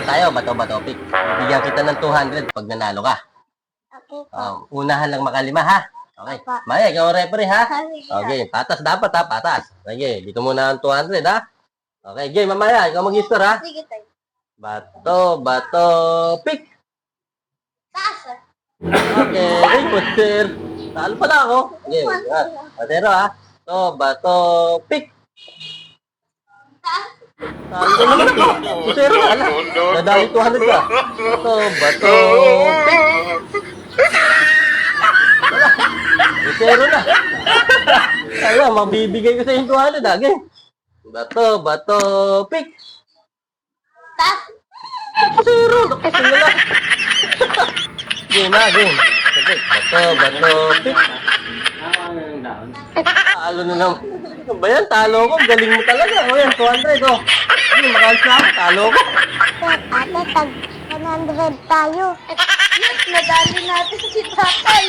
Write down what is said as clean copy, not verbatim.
tayo, bato-bato pick. Bibigyan kita ng 200 pag nanalo ka. Okay po. Unahan lang makalima, ha? Okay. Opo. Maya, ikaw ang referee, ha? Sige. Okay, patas dapat, ha? Patas. Sige, dito muna ang 200, ha? Okay, game, mamaya, ikaw mag-score, ha? Sige tayo. Bato, pick. Taas. Okay, ay, puster. Talo pala ako. Okay, patero, ha? Bato, pick. Taas. Talo ka naman ako. Pusero na, ala. Nadali 200 ka. Bato, pick. Pusero na. Ala, mabibigay ko sa yung 200, ha? Game. Bato, pick. Taas. Pusero, nakasing na lang. Game na, game. Bato, pick. Talo na naman. Ano ba yan? Talo ko. Galing mo talaga. O yan, 200 ko. Hindi, makalas na ako. Talo ko. Ate, tag 100 tayo. Yes, nadali natin si tatay.